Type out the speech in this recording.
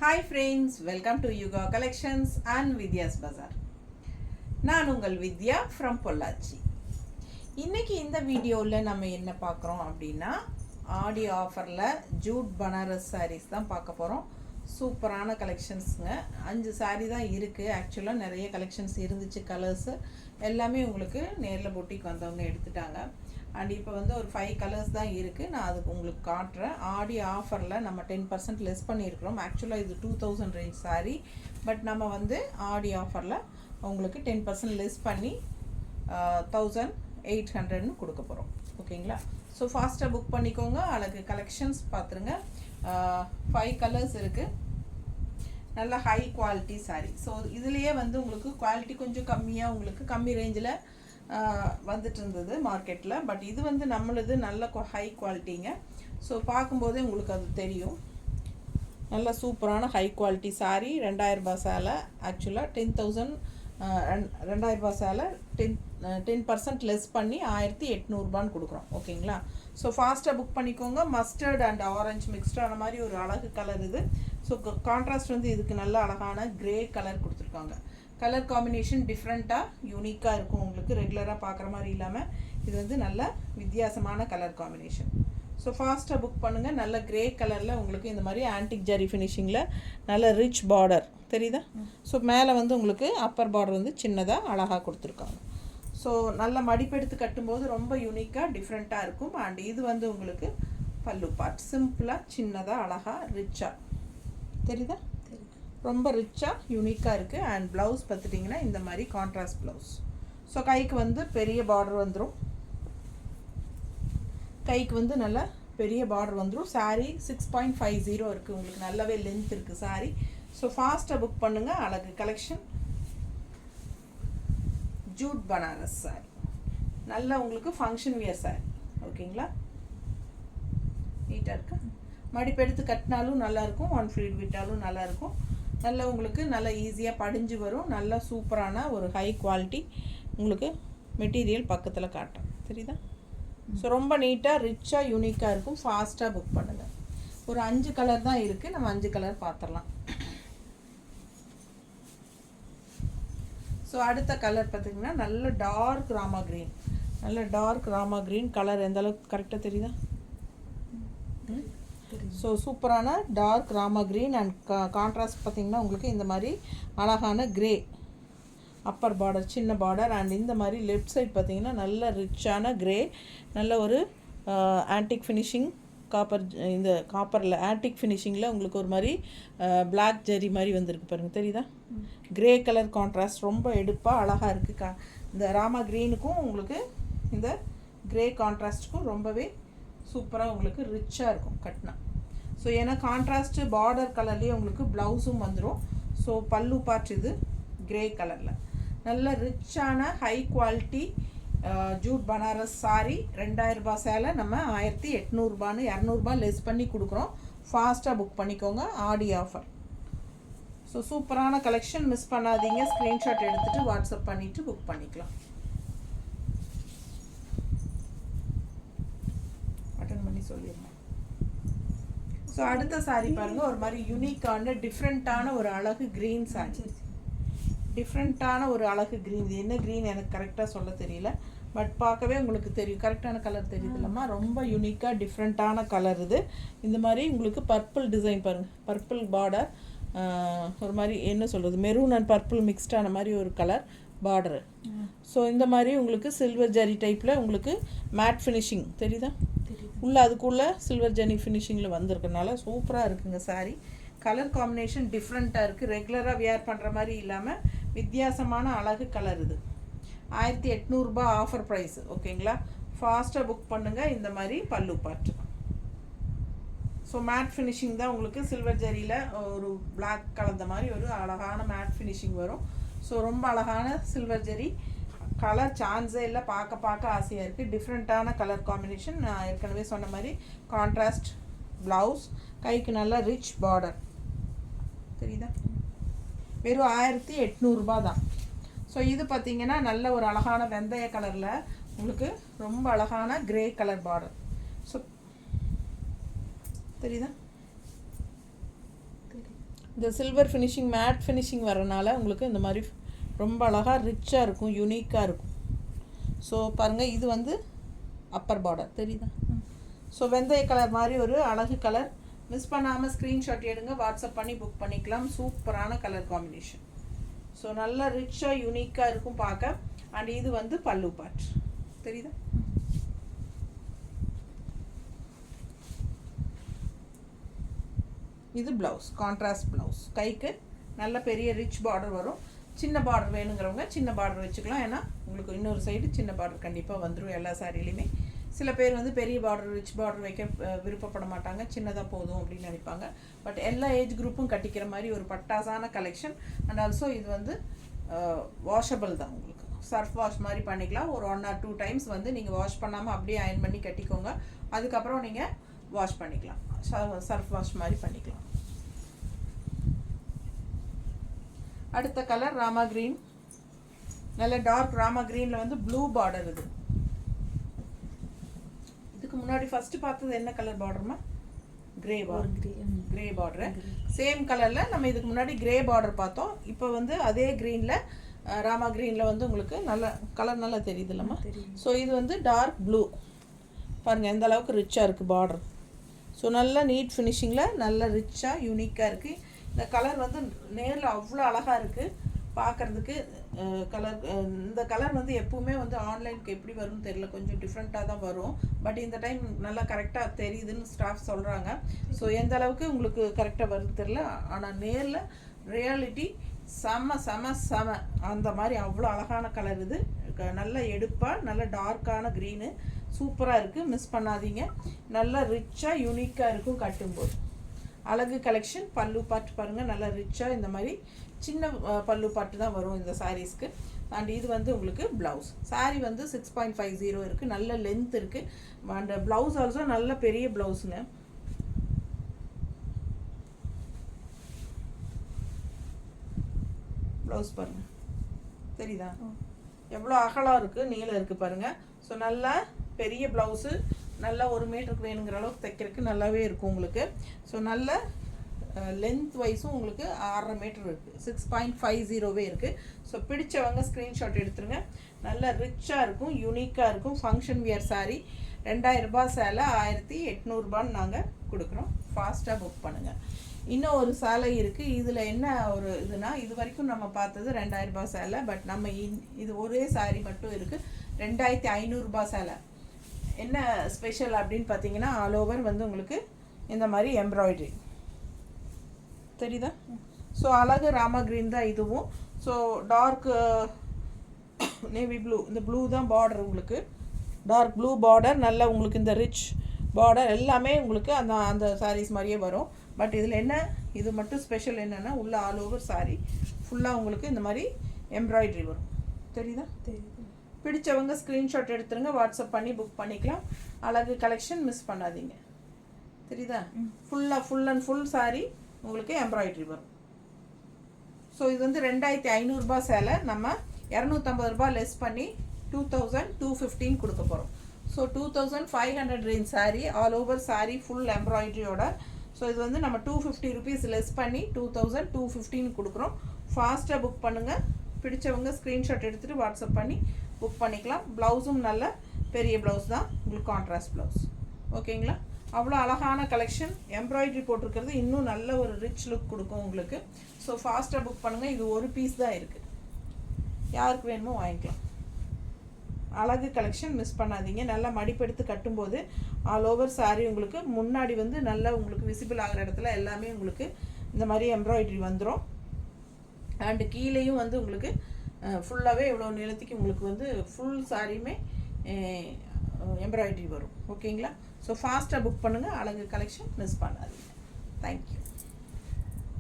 Hi friends, welcome to Yuga Collections and Vidya's Bazaar. நான் உங்கள் வித்யா from Pollachi. இன்னைக்கு இந்த வீடியோவில் நம்ம என்ன பார்க்குறோம் அப்படின்னா ஆடி ஆஃபரில் ஜூட் பனாரஸ் sarees தான் பார்க்க போகிறோம். சூப்பரான கலெக்ஷன்ஸுங்க. 5 saree தான் இருக்குது. ஆக்சுவலாக நிறைய கலெக்ஷன்ஸ் இருந்துச்சு. கலர்ஸு எல்லாமே உங்களுக்கு நேரில் பொட்டிக்கு வந்தவங்க எடுத்துட்டாங்க. அண்ட் இப்போ வந்து ஒரு 5 கலர்ஸ் தான் இருக்குது. நான் அதுக்கு உங்களுக்கு காட்டுறேன். ஆடி ஆஃபரில் நம்ம 10% லெஸ் பண்ணியிருக்கிறோம். ஆக்சுவலாக இது 2000 ரேஞ்ச் saree. பட் நம்ம வந்து ஆடி ஆஃபரில் உங்களுக்கு 10% லெஸ் பண்ணி 1800ன்னு கொடுக்க போகிறோம். ஓகேங்களா? ஸோ ஃபாஸ்ட்டாக புக் பண்ணிக்கோங்க. அழகு கலெக்ஷன்ஸ் பார்த்துருங்க. 5 கலர்ஸ் இருக்குது. நல்ல ஹை குவாலிட்டி saree. ஸோ இதுலேயே வந்து உங்களுக்கு குவாலிட்டி கொஞ்சம் கம்மியாக உங்களுக்கு கம்மி ரேஞ்சில் வந்துட்டு இருந்தது மார்க்கெட்டில். பட் இது வந்து நம்மளது நல்ல ஹை குவாலிட்டிங்க. ஸோ பார்க்கும்போதே உங்களுக்கு அது தெரியும். நல்ல சூப்பரான ஹை குவாலிட்டி saree. 2000 ரூபாய் சேலை. ஆக்சுவலாக 10,000 2000 ரூபாய் சேலை 10% லெஸ் பண்ணி 1800 கொடுக்குறோம். ஓகேங்களா? ஸோ ஃபாஸ்ட்டாக புக் பண்ணிக்கோங்க. மஸ்டர்ட் அண்ட் ஆரஞ்சு மிக்ஸ்டான மாதிரி ஒரு அழகு கலர் இது. ஸோ கான்ட்ராஸ்ட் வந்து இதுக்கு நல்ல அழகான கிரே கலர் கொடுத்துருக்காங்க. கலர் காம்பினேஷன் டிஃப்ரெண்ட்டாக யூனிக்காக இருக்கும். உங்களுக்கு ரெகுலராக பார்க்குற மாதிரி இல்லாமல் இது வந்து நல்ல வித்தியாசமான கலர் காம்பினேஷன். ஸோ ஃபாஸ்ட்டாக புக் பண்ணுங்கள். நல்ல கிரே கலரில் உங்களுக்கு இந்த மாதிரி ஆன்டிக் ஜரி ஃபினிஷிங்கில் நல்ல ரிச் பார்டர் தெரியுதா? ஸோ மேலே வந்து உங்களுக்கு அப்பர் பார்டர் வந்து சின்னதாக அழகாக கொடுத்துருக்காங்க. ஸோ நல்ல மடிப்பெடுத்து கட்டும்போது ரொம்ப யூனிக்காக டிஃப்ரெண்ட்டாக இருக்கும். அண்ட் இது வந்து உங்களுக்கு பல்லு பார்ட் சிம்பிளாக சின்னதாக அழகாக ரிச்சாக தெரியுதா? ரொம்ப ரிச்சாக யூனிக்காக இருக்குது. அண்ட் ப்ளவுஸ் பார்த்துட்டிங்கன்னா இந்த மாதிரி கான்ட்ராஸ்ட் ப்ளவுஸ். ஸோ கைக்கு வந்து பெரிய பார்டர் வந்துடும். கைக்கு வந்து நல்ல பெரிய பார்டர் வந்துடும். saree 6.50 இருக்குது. உங்களுக்கு நல்லாவே லென்த் இருக்குது saree. ஸோ ஃபாஸ்ட்டாக புக் பண்ணுங்கள். அழகு கலெக்ஷன் ஜூட் பனாரஸ் saree. நல்லா உங்களுக்கு ஃபங்க்ஷன் வியர் saree. ஓகேங்களா? நீட்டாக இருக்கு. மடிப்பெடுத்து கட்டினாலும் நல்லாயிருக்கும். ஒன் ஃப்ளீட் விட்டாலும் நல்லாயிருக்கும். நல்லா உங்களுக்கு நல்லா ஈஸியாக படிஞ்சு வரும். நல்லா சூப்பரான ஒரு ஹை குவாலிட்டி உங்களுக்கு மெட்டீரியல் பக்கத்தில் காட்டும். தெரியுதா? ஸோ ரொம்ப நீட்டாக ரிச்சாக யூனிக்காக இருக்கும். ஃபாஸ்ட்டாக புக் பண்ணுங்கள். ஒரு 5 கலர் தான் இருக்குது. நம்ம 5 கலர் பார்த்துடலாம். ஸோ அடுத்த கலர் பார்த்திங்கன்னா நல்ல டார்க் ராமா க்ரீன். நல்ல டார்க் ராமா க்ரீன் கலர் எந்த அளவுக்கு கரெக்டாக தெரியுதா? ஸோ சூப்பரான dark Rama green and contrast பார்த்திங்கன்னா உங்களுக்கு இந்த மாதிரி அழகான கிரே அப்பர் பார்டர் சின்ன பார்டர். அண்ட் இந்த மாதிரி லெஃப்ட் சைட் பார்த்திங்கன்னா நல்ல ரிச்சான கிரே நல்ல ஒரு ஆன்டிக் ஃபினிஷிங் காப்பர். இந்த காப்பரில் ஆன்டிக் ஃபினிஷிங்கில் உங்களுக்கு ஒரு மாதிரி பிளாக் ஜெரி மாதிரி வந்திருக்கு பாருங்கள். தெரியுதா? கிரே கலர் கான்ட்ராஸ்ட் ரொம்ப எடுப்பாக அழகாக இருக்குது. இந்த ராமா க்ரீனுக்கும் உங்களுக்கு இந்த கிரே கான்ட்ராஸ்ட்டுக்கும் ரொம்பவே சூப்பராக உங்களுக்கு ரிச்சாக இருக்கும் கட்டினா. ஸோ ஏன்னா கான்ட்ராஸ்ட்டு பார்டர் கலர்லேயே உங்களுக்கு ப்ளவுஸும் வந்துடும். ஸோ பல்லு பார்ட் இது கிரே கலரில் நல்ல ரிச்சான high quality jute Banaras saree. 2000 ரூபாய் சேலை நம்ம 1800 200 லெஸ் பண்ணி கொடுக்குறோம். ஃபாஸ்ட்டாக புக் பண்ணிக்கோங்க. ஆடி ஆஃபர். ஸோ சூப்பரான கலெக்ஷன் மிஸ் பண்ணாதீங்க. ஸ்க்ரீன்ஷாட் எடுத்துகிட்டு வாட்ஸ்அப் பண்ணிவிட்டு புக் பண்ணிக்கலாம். அட்டன் பண்ணி சொல்லிடுங்க. ஸோ அடுத்த saree பாருங்கள். ஒரு மாதிரி யூனிக்கான டிஃப்ரெண்ட்டான ஒரு அழகு க்ரீன் saree. டிஃப்ரெண்ட்டான ஒரு அழகு க்ரீன். இது என்ன க்ரீன் எனக்கு கரெக்டாக சொல்ல தெரியல. பட் பார்க்கவே உங்களுக்கு தெரியும். கரெக்டான கலர் தெரியுது இல்லைம்மா? ரொம்ப யூனிக்காக டிஃப்ரெண்ட்டான கலர் இது. இந்த மாதிரி உங்களுக்கு பர்பிள் டிசைன் பாருங்கள். பர்பிள் பார்டர் ஒரு மாதிரி என்ன சொல்கிறது மெரூன் அண்ட் பர்பிள் மிக்ஸ்டான மாதிரி ஒரு கலர் பார்டரு. ஸோ இந்த மாதிரி உங்களுக்கு சில்வர் ஜரி டைப்பில் உங்களுக்கு மேட் ஃபினிஷிங் தெரியுதா? உள்ளே அதுக்குள்ளே சில்வர் ஜரி ஃபினிஷிங்கில் வந்திருக்கனால சூப்பராக இருக்குங்க saree. கலர் காம்பினேஷன் டிஃப்ரெண்ட்டாக இருக்குது. ரெகுலராக வியர் பண்ணுற மாதிரி இல்லாமல் வித்தியாசமான அழகு கலர் இது. 1800 ஆஃபர் ப்ரைஸ். ஓகேங்களா? ஃபாஸ்ட்டாக புக் பண்ணுங்கள். இந்த மாதிரி பல்லு பார்ட்டு. ஸோ மேட் ஃபினிஷிங் தான் உங்களுக்கு சில்வர் ஜரியில் ஒரு பிளாக் கலந்த மாதிரி ஒரு அழகான மேட் ஃபினிஷிங் வரும். ஸோ ரொம்ப அழகான சில்வர் ஜரி கலர் சான்ஸே இல்லை. பார்க்க ஆசையாக இருக்குது. டிஃப்ரெண்ட்டான கலர் காம்பினேஷன். நான் ஏற்கனவே சொன்ன மாதிரி கான்ட்ராஸ்ட் ப்ளவுஸ். கைக்கு நல்லா ரிச் பார்டர் தெரியுதா? வெறும் 1800 தான். ஸோ இது பார்த்திங்கன்னா நல்ல ஒரு அழகான வெந்தய கலரில் உங்களுக்கு ரொம்ப அழகான கிரே கலர் பார்டர். ஸோ தெரியுதா? இந்த சில்வர் ஃபினிஷிங் மேட் ஃபினிஷிங் வரனால உங்களுக்கு இந்த மாதிரி ரொம்ப அழகாக ரிச்சாக இருக்கும், யூனிக்காக இருக்கும். ஸோ பாருங்கள், இது வந்து அப்பர் பார்டர் தெரியுதா? ஸோ வெந்தய கலர் மாதிரி ஒரு அழகு கலர். மிஸ் பண்ணாமல் ஸ்க்ரீன்ஷாட் எடுங்க, வாட்ஸ்அப் பண்ணி புக் பண்ணிக்கலாம். சூப்பரான கலர் காம்பினேஷன். ஸோ நல்லா ரிச்சாக யூனிக்காக இருக்கும் பார்க்க. அண்ட் இது வந்து பல்லு பார்ட் தெரியுதா? இது ப்ளவுஸ், கான்ட்ராஸ்ட் ப்ளவுஸ். கைக்கு நல்ல பெரிய ரிச் பார்டர் வரும். சின்ன பார்டர் வேணுங்கிறவங்க சின்ன பார்டர் வச்சுக்கலாம். ஏன்னா உங்களுக்கு இன்னொரு சைடு சின்ன பார்டர் கண்டிப்பாக வந்துடும் எல்லா சாரிலையுமே. சில பேர் வந்து பெரிய பார்டர் ரிச் பார்டர் வைக்க விருப்பப்பட மாட்டாங்க, சின்னதாக போதும் அப்படின்னு நினைப்பாங்க. பட் எல்லா ஏஜ் குரூப்பும் கட்டிக்கிற மாதிரி ஒரு பட்டாசான கலெக்ஷன். அண்ட் ஆல்சோ இது வந்து வாஷபிள் தான். உங்களுக்கு சர்ஃப் வாஷ் மாதிரி பண்ணிக்கலாம். ஒரு 1 or 2 டைம்ஸ் வந்து நீங்கள் வாஷ் பண்ணாமல் அப்படியே அயன் பண்ணி கட்டிக்கோங்க. அதுக்கப்புறம் நீங்கள் வாஷ் பண்ணிக்கலாம், சர்ஃப் வாஷ் மாதிரி பண்ணிக்கலாம். அடுத்த கலர் ராமா கிரீன். நல்ல டார்க் ராமா கிரீனில் வந்து ப்ளூ பார்டர். இது இதுக்கு முன்னாடி ஃபர்ஸ்ட் பார்த்தது என்ன கலர் பார்டர்மா? Grey border. Grey border same கலரில் நம்ம இதுக்கு முன்னாடி கிரே பார்டர் பார்த்தோம். இப்போ வந்து அதே க்ரீனில் ராமா க்ரீனில் வந்து உங்களுக்கு நல்ல கலர் நல்லா தெரியுது இல்லைம்மா? ஸோ இது வந்து டார்க் ப்ளூ. பாருங்கள் எந்த அளவுக்கு ரிச்சாக இருக்குது பார்டர். ஸோ நல்ல நீட் ஃபினிஷிங்கில் நல்ல ரிச்சாக யூனிக்காக இருக்குது. இந்த கலர் வந்து நேரில் அவ்வளோ அழகாக இருக்குது பார்க்குறதுக்கு. கலர் இந்த கலர் வந்து எப்பவுமே வந்து ஆன்லைனுக்கு எப்படி வரும்னு தெரியல, கொஞ்சம் டிஃப்ரெண்ட்டாக தான் வரும். பட் இந்த டைம் நல்லா கரெக்டாக தெரியுதுன்னு ஸ்டாஃப் சொல்கிறாங்க. ஸோ எந்த அளவுக்கு உங்களுக்கு கரெக்டாக வரும்னு தெரியல. ஆனால் நேரில் ரியாலிட்டி செம செம செம அந்த மாதிரி அவ்வளோ அழகான கலர். இது நல்ல எடுப்பாக நல்ல டார்க்கான க்ரீனு சூப்பராக இருக்குது. மிஸ் பண்ணாதீங்க. நல்லா ரிச்சாக யூனிக்காக இருக்கும் கட்டும்போது. அழகு கலெக்ஷன். பல்லு பாட்டு பாருங்கள், நல்லா ரிச்சாக இந்த மாதிரி சின்ன பல்லு பாட்டு தான் வரும் இந்த சாரீஸ்க்கு. அண்ட் இது வந்து உங்களுக்கு ப்ளவுஸ். சாரீ வந்து 6.50 இருக்குது, நல்ல லென்த் இருக்குது. அண்ட் ப்ளவுஸ் ஆல்சோ நல்ல பெரிய ப்ளவுஸுங்க. ப்ளவுஸ் பாருங்கள் தெரியுதா எவ்வளோ அகலம் இருக்குது, நீளம் இருக்குது பாருங்கள். ஸோ நல்லா பெரிய ப்ளவுஸு, நல்லா 1 மீட்டருக்கு வேணுங்கிற அளவுக்கு தைக்கிறதுக்கு நல்லாவே இருக்கும் உங்களுக்கு. ஸோ நல்ல லென்த் வைஸும் உங்களுக்கு 6.5 மீட்டர் இருக்குது, 6.50 இருக்குது. ஸோ பிடிச்சவங்க ஸ்க்ரீன்ஷாட் எடுத்துருங்க. நல்ல ரிச்சாக இருக்கும், யூனிக்காக இருக்கும். Function wear sari. 2000 ரூபாய் சேலை 1800 ரூபான்னு நாங்கள் கொடுக்குறோம். ஃபாஸ்ட்டாக புக் பண்ணுங்கள். இன்னும் ஒரு சேலை இருக்குது. இதில் என்ன ஒரு இதுனா, இது வரைக்கும் நம்ம பார்த்தது 2000 ரூபாய் சேலை. பட் நம்ம இது ஒரே சாரீ மட்டும் இருக்குது 2500 ரூபாய் சேலை. என்ன ஸ்பெஷல் அப்படின்னு பார்த்தீங்கன்னா, ஆல் ஓவர் வந்து உங்களுக்கு இந்த மாதிரி எம்ப்ராய்டரி தெரியுதா? ஸோ அழகு ராமா க்ரீன் தான் இதுவும். ஸோ டார்க் நேவி ப்ளூ, இந்த ப்ளூ தான் பார்டர் உங்களுக்கு. டார்க் ப்ளூ பார்டர், நல்ல உங்களுக்கு இந்த ரிச் பார்டர் எல்லாமே உங்களுக்கு அந்த அந்த சாரீஸ் மாதிரியே வரும். பட் இதில் என்ன இது மட்டும் ஸ்பெஷல் என்னென்னா, உள்ள ஆல் ஓவர் சாரீ ஃபுல்லாக உங்களுக்கு இந்த மாதிரி எம்ப்ராய்டரி வரும். தெரியுதா? தெரியுது. பிடிச்சவங்க ஸ்க்ரீன்ஷாட் எடுத்துருங்க, வாட்ஸ்அப் பண்ணி புக் பண்ணிக்கலாம். அழகு கலெக்ஷன் மிஸ் பண்ணாதீங்க. தெரியுதா? ஃபுல்லாக ஃபுல் அண்ட் ஃபுல் சாரீ உங்களுக்கு எம்ப்ராய்டரி வரும். ஸோ இது வந்து 2500 ரூபாய் சேலை. நம்ம 250 ரூபாய் லெஸ் பண்ணி 2215 கொடுக்க போகிறோம். So 2500 range sari, all over sari full எம்ப்ராய்டரியோட. ஸோ இது வந்து நம்ம 250 rupees லெஸ் பண்ணி 2215 கொடுக்குறோம். ஃபாஸ்ட்டாக புக் பண்ணுங்கள். பிடிச்சவங்க ஸ்க்ரீன்ஷாட் எடுத்துகிட்டு வாட்ஸ்அப் பண்ணி புக் பண்ணிக்கலாம். ப்ளவுஸும் நல்ல பெரிய ப்ளவுஸ் தான் உங்களுக்கு, கான்ட்ராஸ்ட் ப்ளவுஸ். ஓகேங்களா? அவ்வளோ அழகான கலெக்ஷன். எம்ப்ராய்டரி போட்டிருக்கிறது இன்னும் நல்ல ஒரு ரிச் லுக் கொடுக்கும் உங்களுக்கு. ஸோ ஃபாஸ்ட்டாக புக் பண்ணுங்கள். இது ஒரு பீஸ் தான் இருக்குது, யாருக்கு வேணுமோ வாங்கிக்கலாம். அழகு கலெக்ஷன் மிஸ் பண்ணாதீங்க. நல்லா மடிப்பெடுத்து கட்டும்போது ஆல் ஓவர் சாரீ உங்களுக்கு முன்னாடி வந்து நல்லா உங்களுக்கு விசிபிள் ஆகிற இடத்துல எல்லாமே உங்களுக்கு இந்த மாதிரி எம்ப்ராய்டரி வந்துடும். அண்டு கீழேயும் வந்து உங்களுக்கு ஃபுல்லாகவே இவ்வளோ நிலத்துக்கு உங்களுக்கு வந்து ஃபுல் சாரியுமே எம்ப்ராய்டரி வரும். ஓகேங்களா? ஸோ ஃபாஸ்ட்டாக புக் பண்ணுங்கள். அழகு கலெக்ஷன் மிஸ் பண்ணாதீங்க. தேங்க்யூ.